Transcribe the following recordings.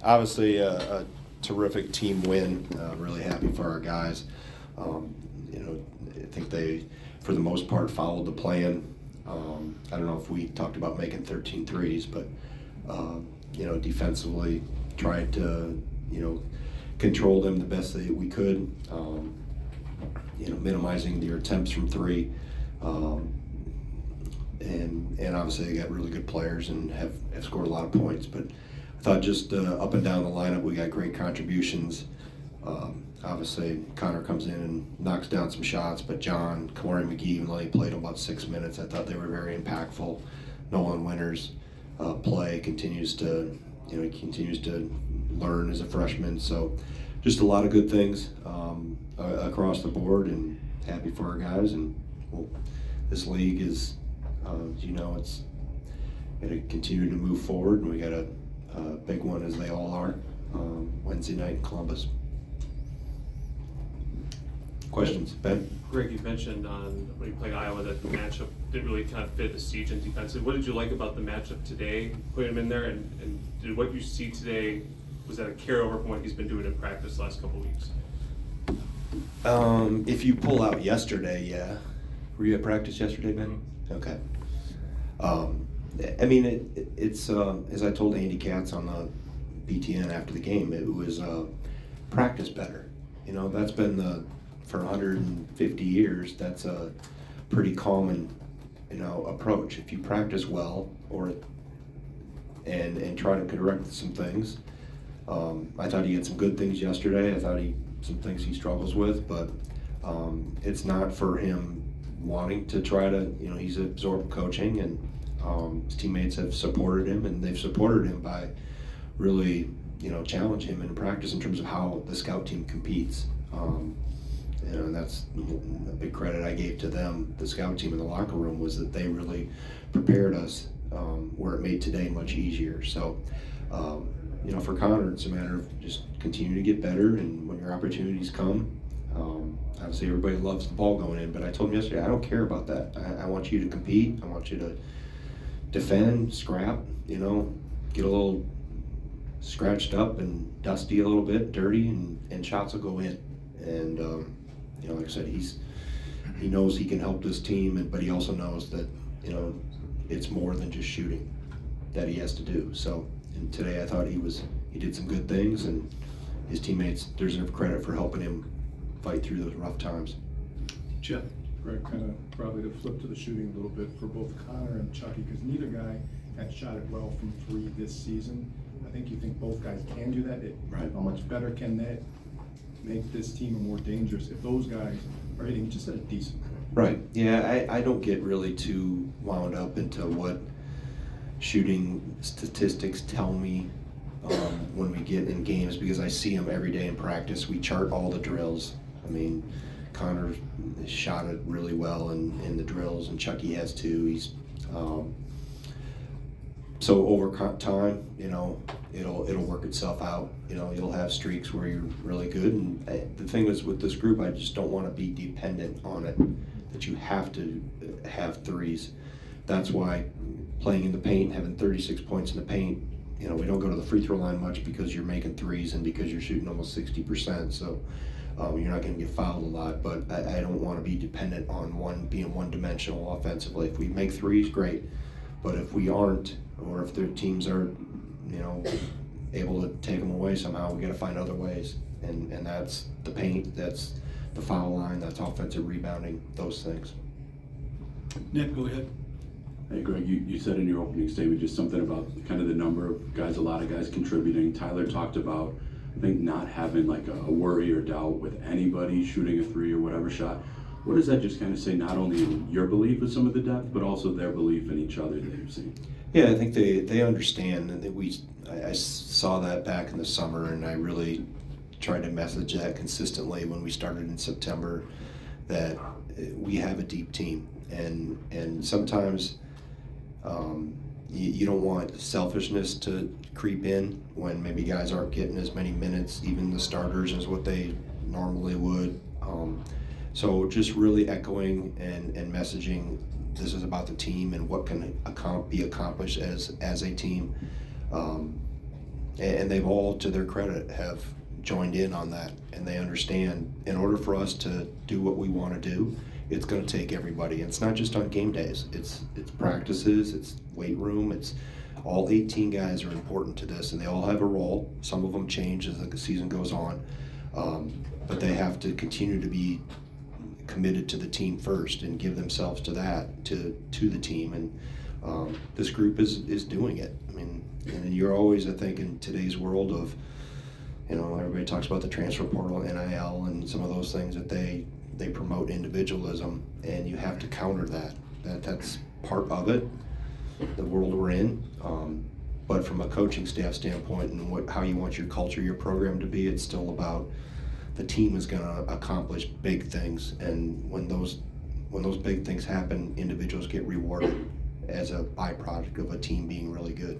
Obviously, a terrific team win. Really happy for our guys. I think they, for the most part, followed the plan. I don't know if we talked about making 13 threes, but defensively tried to control them the best that we could. Minimizing their attempts from three. And obviously they got really good players and have scored a lot of points. But I thought just up and down the lineup we got great contributions. Obviously Conor comes in and knocks down some shots, but John, Kamari McGee, even though he played about 6 minutes, I thought they were very impactful. Nolan Winters play continues to learn as a freshman. So just a lot of good things across the board, and happy for our guys. And this league is, it's going to continue to move forward, and we got a big one, as they all are, Wednesday night in Columbus. Questions, Ben? Greg, you mentioned when you played Iowa that the matchup didn't really kind of fit the siege and defensive. What did you like about the matchup today, putting him in there, and did what you see today, was that a carryover from what he's been doing in practice the last couple of weeks? If you pull out yesterday, yeah. Were you at practice yesterday, Ben? Okay. It's as I told Andy Katz on the BTN after the game, it was practice better. That's been for 150 years, that's a pretty common, approach. If you practice well and try to correct some things. I thought he had some good things yesterday. I thought some things he struggles with, but it's not for him wanting to try to, he's absorbed coaching, and his teammates have supported him, and they've supported him by really, challenge him in practice in terms of how the scout team competes. And that's a big credit I gave to them. The scout team in the locker room was that they really prepared us where it made today much easier. So, for Conor, it's a matter of just continue to get better, and when your opportunities come, obviously everybody loves the ball going in, but I told him yesterday, I don't care about that. I want you to compete. I want you to defend, scrap, get a little scratched up and dusty a little bit, dirty, and shots will go in. And, like I said, he knows he can help this team, but he also knows that, it's more than just shooting that he has to do. So, and today I thought he did some good things, and his teammates deserve credit for helping him fight through those rough times. Jeff. Greg, kind of probably to flip to the shooting a little bit for both Conor and Chucky, because neither guy had shot it well from three this season. I think you think both guys can do that. Right. How much better can that make this team more dangerous if those guys are hitting just at a decent point? Right. Yeah, I don't get really too wound up into what shooting statistics tell me when we get in games, because I see them every day in practice. We chart all the drills. Conor shot it really well in the drills, and Chucky has too. He's so over time, it'll work itself out. You'll have streaks where you're really good, and the thing is with this group, I just don't want to be dependent on it, that you have to have threes. That's why playing in the paint, having 36 points in the paint, we don't go to the free throw line much because you're making threes and because you're shooting almost 60%. So you're not going to get fouled a lot, but I don't want to be dependent on being one-dimensional offensively. If we make threes, great, but if we aren't, or if their teams are, able to take them away somehow, we got to find other ways, and that's the paint, that's the foul line, that's offensive rebounding, those things. Nick, go ahead. Hey Greg, you said in your opening statement just something about kind of the number of guys, a lot of guys contributing. Tyler talked about, I think, not having like a worry or doubt with anybody shooting a three or whatever shot. What does that just kind of say, not only in your belief of some of the depth, but also their belief in each other that you've seen? Yeah, I think they understand, and that I saw that back in the summer, and I really tried to message that consistently when we started in September, that we have a deep team, and sometimes you don't want selfishness to creep in when maybe guys aren't getting as many minutes, even the starters, as what they normally would. So just really echoing and messaging, this is about the team and what can be accomplished as a team. and they've all, to their credit, have joined in on that, and they understand in order for us to do what we want to do, it's going to take everybody. And it's not just on game days. It's practices, it's weight room, it's all 18 guys are important to this, and they all have a role. Some of them change as the season goes on, but they have to continue to be committed to the team first and give themselves to that, to the team. And this group is doing it. I mean, and you're always, I think, in today's world of, everybody talks about the transfer portal, NIL, and some of those things that they promote individualism, and you have to counter that. That's part of it, the world we're in. But from a coaching staff standpoint and how you want your culture, your program to be, it's still about the team is going to accomplish big things, and when those big things happen, individuals get rewarded as a byproduct of a team being really good.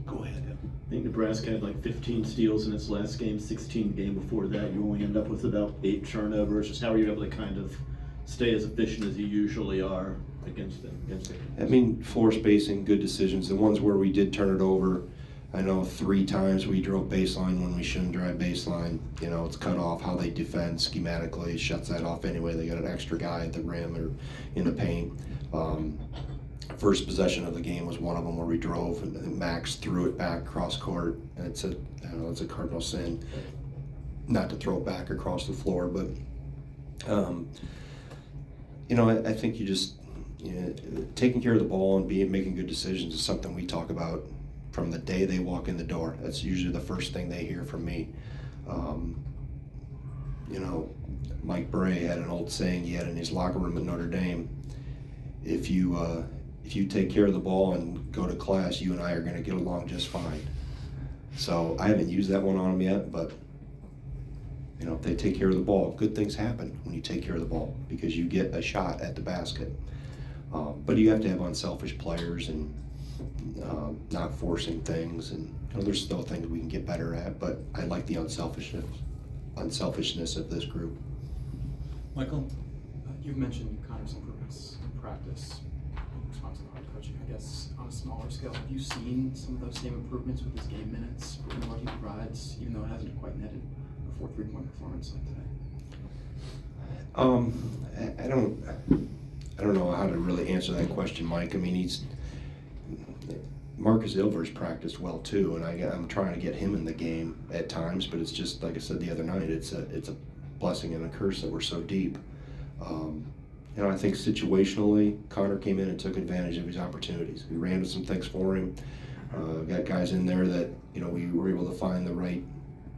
Go ahead. I think Nebraska had like 15 steals in its last game, 16 game before that. You only end up with about 8 turnovers. Just how are you able to kind of stay as efficient as you usually are against them? I mean, floor spacing, good decisions. The ones where we did turn it over, I know 3 times we drove baseline when we shouldn't drive baseline. It's cut off. How they defend schematically shuts that off anyway. They got an extra guy at the rim or in the paint. First possession of the game was one of them where we drove and Max threw it back cross court, and it's a cardinal sin not to throw it back across the floor. But I think you just taking care of the ball and making good decisions is something we talk about from the day they walk in the door. That's usually the first thing they hear from me. Mike Bray had an old saying he had in his locker room at Notre Dame: if you take care of the ball and go to class, you and I are going to get along just fine. So I haven't used that one on them yet, but if they take care of the ball, good things happen when you take care of the ball because you get a shot at the basket. But you have to have unselfish players and not forcing things, and there's still things we can get better at. But I like the unselfishness of this group. Michael, you've mentioned Conor's improvements in practice. Responsible for coaching, I guess, on a smaller scale. Have you seen some of those same improvements with his game minutes and what he provides, even though it hasn't quite netted a 4 3-point performance like today? I don't know how to really answer that question, Mike. I mean, Marcus Ilver's practiced well too, and I'm trying to get him in the game at times. But it's just like I said the other night. It's a blessing and a curse that we're so deep. I think situationally, Conor came in and took advantage of his opportunities. We ran some things for him. Got guys in there that we were able to find the right,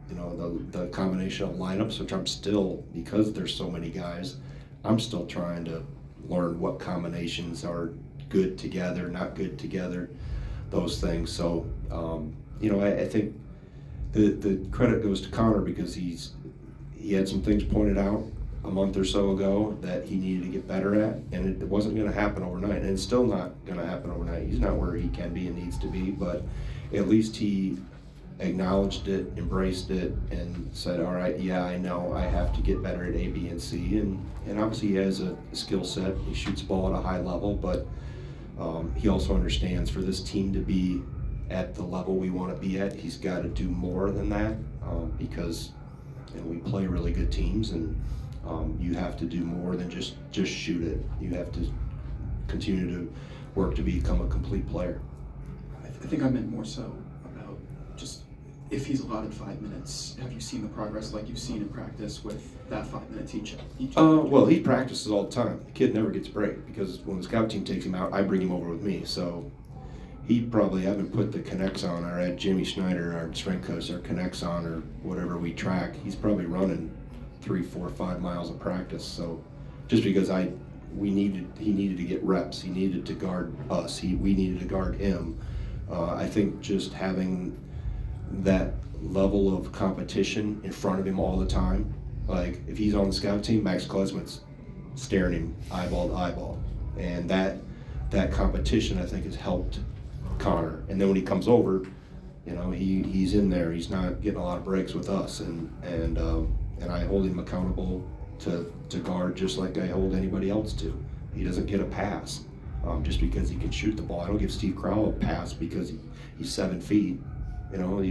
the combination of lineups, which I'm still, because there's so many guys, I'm still trying to learn what combinations are good together, not good together, those things. So, I think the credit goes to Conor because he had some things pointed out a month or so ago that he needed to get better at, and it wasn't going to happen overnight, and it's still not going to happen overnight. He's not where he can be and needs to be, but at least he acknowledged it, embraced it, and said, all right, yeah, I know I have to get better at A, B, and C, and obviously he has a skill set. He shoots the ball at a high level, but he also understands for this team to be at the level we want to be at, he's got to do more than that because we play really good teams, and you have to do more than just shoot it. You have to continue to work to become a complete player. I think I meant more so about just if he's allotted 5 minutes, have you seen the progress like you've seen in practice with that 5 minutes each? Well, he practices all the time. The kid never gets a break because when the scout team takes him out, I bring him over with me. So he probably, haven't put the connects on, or had Jimmy Schneider, our strength coach, our connects on, or whatever we track. He's probably running 3, 4, 5 miles of practice. So just because he needed to get reps, he needed to guard us, we needed to guard him. I think just having that level of competition in front of him all the time, like if he's on the scout team, Max Klesmit's staring him eyeball to eyeball, and that competition I think has helped Conor. And then when he comes over, he's in there. He's not getting a lot of breaks with us, and I hold him accountable to guard just like I hold anybody else to. He doesn't get a pass. just because he can shoot the ball. I don't give Steve Crowell a pass because he's 7 feet. You know,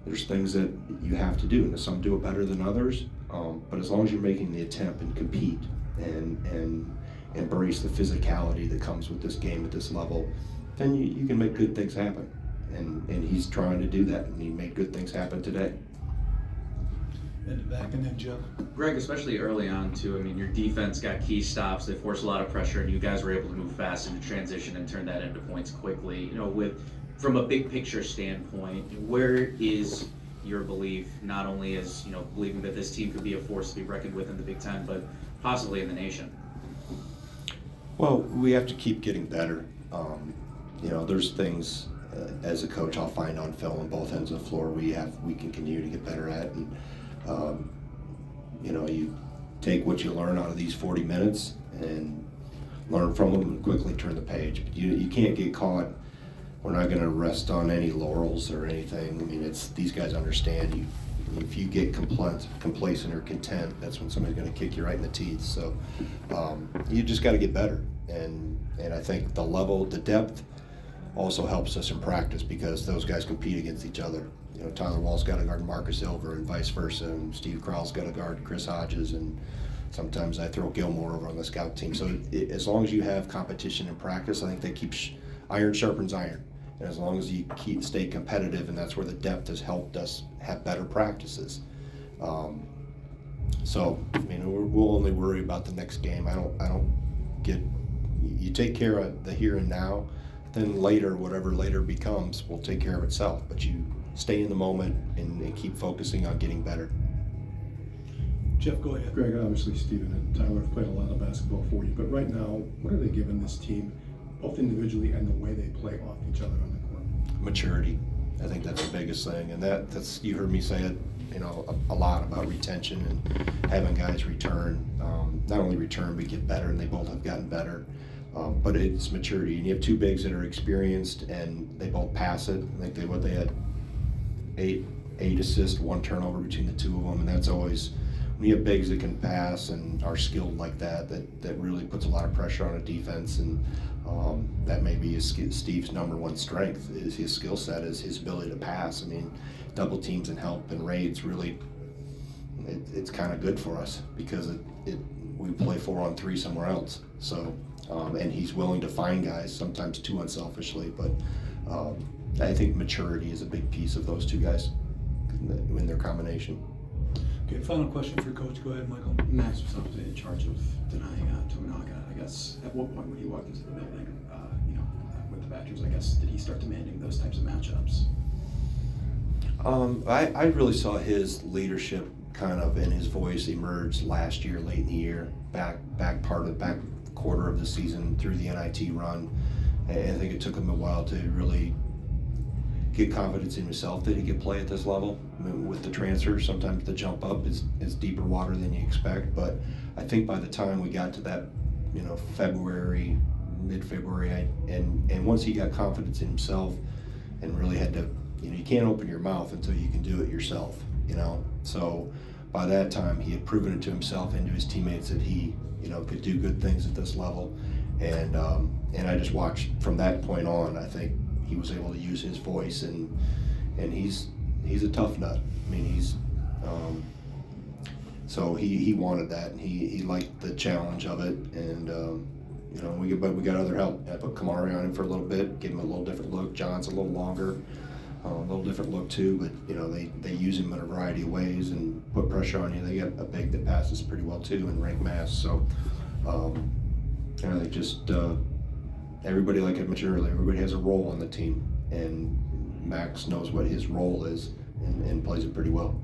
there's things that you have to do, and some do it better than others. But as long as you're making the attempt and compete and embrace the physicality that comes with this game at this level, then you can make good things happen. And he's trying to do that, and he made good things happen today. In the back, and then Jeff. Greg, especially early on too, I mean, your defense got key stops, they forced a lot of pressure, and you guys were able to move fast into transition and turn that into points quickly. You know, from a big picture standpoint, where is your belief, not only as, you know, believing that this team could be a force to be reckoned with in the Big Ten, but possibly in the nation? Well, we have to keep getting better. You know, there's things as a coach I'll find on film on both ends of the floor we can continue to get better at, and you know, you take what you learn out of these 40 minutes and learn from them and quickly turn the page. But you can't get caught. We're not going to rest on any laurels or anything. I mean, these guys understand you. If you get complacent or content, that's when somebody's going to kick you right in the teeth. So you just got to get better. And I think the depth also helps us in practice because those guys compete against each other. You know, Tyler Wall's got to guard Marcus Silver and vice versa, and Steve Crowell's got to guard Chris Hodges, and sometimes I throw Gilmore over on the scout team. So as long as you have competition in practice, I think they keep iron sharpens iron. And as long as you stay competitive, and that's where the depth has helped us have better practices. So I mean, we'll only worry about the next game. I don't get. You take care of the here and now, then later, whatever later becomes, will take care of itself. But you stay in the moment and keep focusing on getting better. Jeff, go ahead. Greg, obviously Steven and Tyler have played a lot of basketball for you, but right now, what are they giving this team, both individually and the way they play off each other on the court? Maturity. I think that's the biggest thing, and that's you heard me say it, you know, a lot about retention and having guys return. Not only return, but get better, and they both have gotten better. But it's maturity, and you have two bigs that are experienced, and they both pass it. I think they had eight assists, 1 turnover between the two of them, and that's always when you have bigs that can pass and are skilled like that really puts a lot of pressure on a defense, and that may be Steve's number one strength is his skill set, is his ability to pass. I mean, double teams and help and raids really, it's kind of good for us because we play 4-on-3 somewhere else. So, and he's willing to find guys, sometimes too unselfishly, but I think maturity is a big piece of those two guys in their combination. Okay, final question for Coach. Go ahead, Michael. Max was obviously in charge of denying Tominaga. I guess at what point when he walked into the building, you know, with the Badgers, I guess, did he start demanding those types of matchups? I really saw his leadership kind of in his voice emerge last year, late in the year, back quarter of the season through the NIT run. And I think it took him a while to really get confidence in himself that he could play at this level. I mean, with the transfer, sometimes the jump up is deeper water than you expect. But I think by the time we got to that, you know, February, mid-February, and once he got confidence in himself and really had to, you know, you can't open your mouth until you can do it yourself, you know. So by that time, he had proven it to himself and to his teammates that he, you know, could do good things at this level. And I just watched from that point on. I think he was able to use his voice, and he's a tough nut. I mean, he's so he wanted that, and he liked the challenge of it, and you know, we got other help. I put Kamari on him for a little bit, gave him a little different look. John's a little longer, a little different look too, but you know, they use him in a variety of ways and put pressure on you. They got a big that passes pretty well too, and rank mass. So and I think just everybody, like I mentioned earlier, everybody has a role on the team, and Max knows what his role is and plays it pretty well.